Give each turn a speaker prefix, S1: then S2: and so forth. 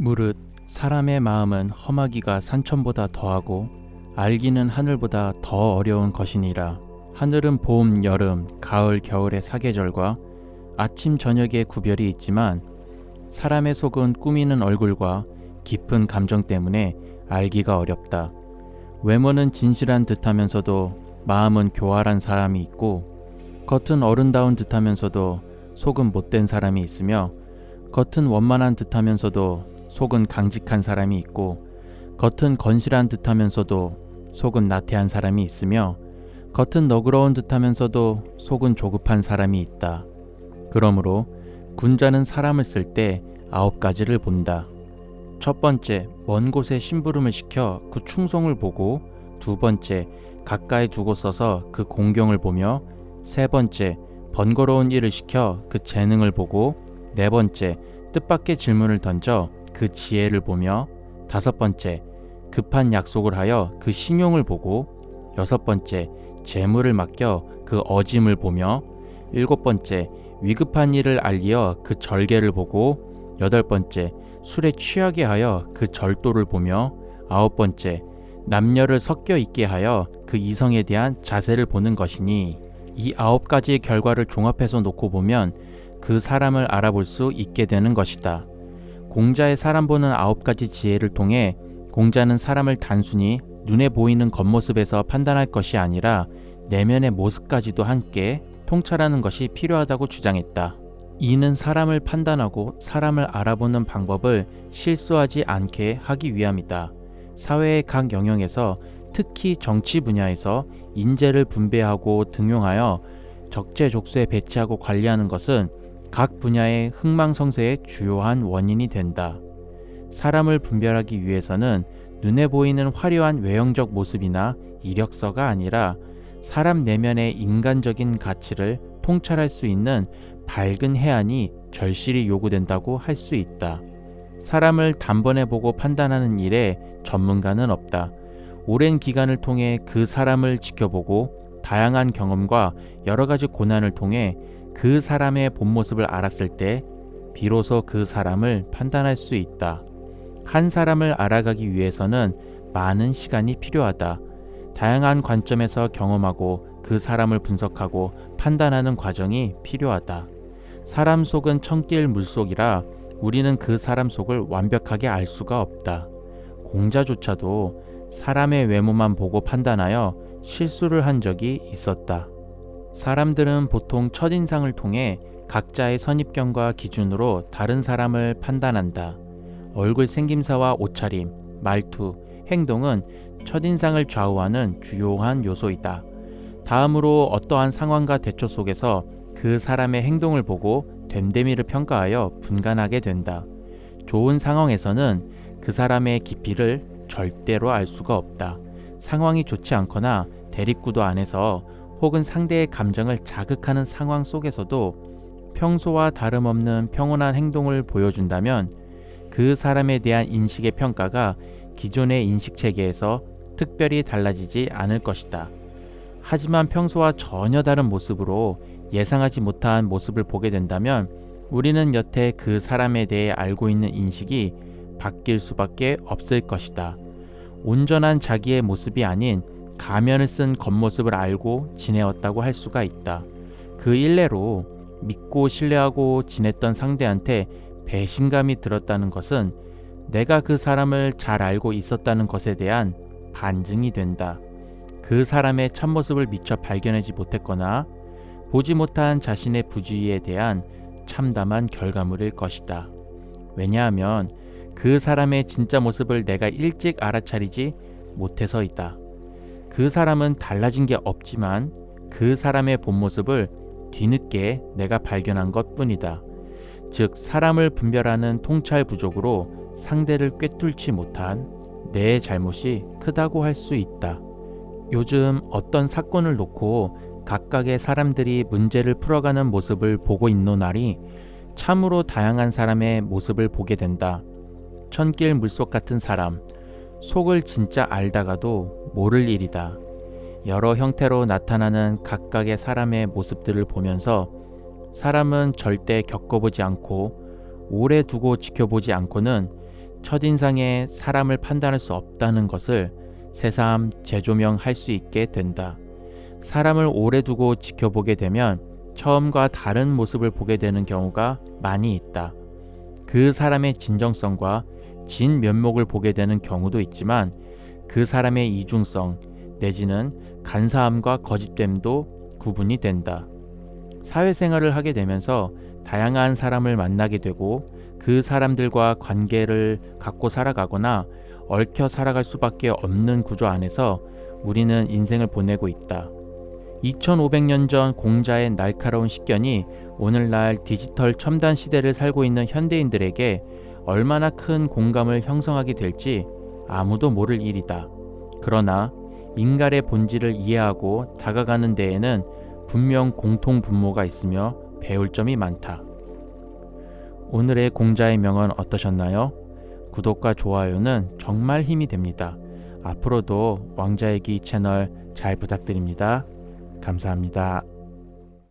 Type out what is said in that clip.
S1: 무릇 사람의 마음은 험하기가 산천보다 더하고 알기는 하늘보다 더 어려운 것이니라. 하늘은 봄, 여름, 가을, 겨울의 사계절과 아침, 저녁의 구별이 있지만 사람의 속은 꾸미는 얼굴과 깊은 감정 때문에 알기가 어렵다. 외모는 진실한 듯하면서도 마음은 교활한 사람이 있고, 겉은 어른다운 듯하면서도 속은 못된 사람이 있으며, 겉은 원만한 듯하면서도 속은 강직한 사람이 있고, 겉은 건실한 듯하면서도 속은 나태한 사람이 있으며, 겉은 너그러운 듯하면서도 속은 조급한 사람이 있다. 그러므로 군자는 사람을 쓸 때 9가지를 본다. 첫 번째, 먼 곳에 심부름을 시켜 그 충성을 보고, 두 번째, 가까이 두고 써서 그 공경을 보며, 세 번째, 번거로운 일을 시켜 그 재능을 보고, 네 번째, 뜻밖의 질문을 던져 그 지혜를 보며, 다섯 번째, 급한 약속을 하여 그 신용을 보고, 여섯 번째, 재물을 맡겨 그 어짐을 보며, 일곱 번째, 위급한 일을 알리어 그 절개를 보고, 여덟 번째, 술에 취하게 하여 그 절도를 보며, 아홉 번째, 남녀를 섞여 있게 하여 그 이성에 대한 자세를 보는 것이니, 이 9가지의 결과를 종합해서 놓고 보면 그 사람을 알아볼 수 있게 되는 것이다. 공자의 사람 보는 9가지 지혜를 통해 공자는 사람을 단순히 눈에 보이는 겉모습에서 판단할 것이 아니라 내면의 모습까지도 함께 통찰하는 것이 필요하다고 주장했다. 이는 사람을 판단하고 사람을 알아보는 방법을 실수하지 않게 하기 위함이다. 사회의 각 영역에서 특히 정치 분야에서 인재를 분배하고 등용하여 적재적소에 배치하고 관리하는 것은 각 분야의 흥망성쇠의 주요한 원인이 된다. 사람을 분별하기 위해서는 눈에 보이는 화려한 외형적 모습이나 이력서가 아니라 사람 내면의 인간적인 가치를 통찰할 수 있는 밝은 해안이 절실히 요구된다고 할 수 있다. 사람을 단번에 보고 판단하는 일에 전문가는 없다. 오랜 기간을 통해 그 사람을 지켜보고 다양한 경험과 여러 가지 고난을 통해 그 사람의 본 모습을 알았을 때 비로소 그 사람을 판단할 수 있다. 한 사람을 알아가기 위해서는 많은 시간이 필요하다. 다양한 관점에서 경험하고 그 사람을 분석하고 판단하는 과정이 필요하다. 사람 속은 천길 물속이라 우리는 그 사람 속을 완벽하게 알 수가 없다. 공자조차도 사람의 외모만 보고 판단하여 실수를 한 적이 있었다. 사람들은 보통 첫인상을 통해 각자의 선입견과 기준으로 다른 사람을 판단한다. 얼굴 생김새와 옷차림, 말투, 행동은 첫인상을 좌우하는 주요한 요소이다. 다음으로 어떠한 상황과 대처 속에서 그 사람의 행동을 보고 됨됨이를 평가하여 분간하게 된다. 좋은 상황에서는 그 사람의 깊이를 절대로 알 수가 없다. 상황이 좋지 않거나 대립구도 안에서 혹은 상대의 감정을 자극하는 상황 속에서도 평소와 다름없는 평온한 행동을 보여준다면 그 사람에 대한 인식의 평가가 기존의 인식체계에서 특별히 달라지지 않을 것이다. 하지만 평소와 전혀 다른 모습으로 예상하지 못한 모습을 보게 된다면 우리는 여태 그 사람에 대해 알고 있는 인식이 바뀔 수밖에 없을 것이다. 온전한 자기의 모습이 아닌 가면을 쓴 겉모습을 알고 지내었다고 할 수가 있다. 그 일례로 믿고 신뢰하고 지냈던 상대한테 배신감이 들었다는 것은 내가 그 사람을 잘 알고 있었다는 것에 대한 반증이 된다. 그 사람의 참모습을 미처 발견하지 못했거나 보지 못한 자신의 부주의에 대한 참담한 결과물일 것이다. 왜냐하면 그 사람의 진짜 모습을 내가 일찍 알아차리지 못해서이다. 그 사람은 달라진 게 없지만 그 사람의 본 모습을 뒤늦게 내가 발견한 것 뿐이다. 즉 사람을 분별하는 통찰 부족으로 상대를 꿰뚫지 못한 내 잘못이 크다고 할 수 있다. 요즘 어떤 사건을 놓고 각각의 사람들이 문제를 풀어가는 모습을 보고 있노나리 참으로 다양한 사람의 모습을 보게 된다. 천길 물속 같은 사람, 속을 진짜 알다가도 모를 일이다. 여러 형태로 나타나는 각각의 사람의 모습들을 보면서 사람은 절대 겪어보지 않고 오래 두고 지켜보지 않고는 첫인상에 사람을 판단할 수 없다는 것을 새삼 재조명할 수 있게 된다. 사람을 오래 두고 지켜보게 되면 처음과 다른 모습을 보게 되는 경우가 많이 있다. 그 사람의 진정성과 진 면목을 보게 되는 경우도 있지만 그 사람의 이중성 내지는 간사함과 거짓됨도 구분이 된다. 사회생활을 하게 되면서 다양한 사람을 만나게 되고 그 사람들과 관계를 갖고 살아가거나 얽혀 살아갈 수밖에 없는 구조 안에서 우리는 인생을 보내고 있다. 2500년 전 공자의 날카로운 식견이 오늘날 디지털 첨단 시대를 살고 있는 현대인들에게 얼마나 큰 공감을 형성하게 될지 아무도 모를 일이다. 그러나 인간의 본질을 이해하고 다가가는 데에는 분명 공통 분모가 있으며 배울 점이 많다. 오늘의 공자의 명언 어떠셨나요? 구독과 좋아요는 정말 힘이 됩니다. 앞으로도 왕자얘기 채널 잘 부탁드립니다. 감사합니다.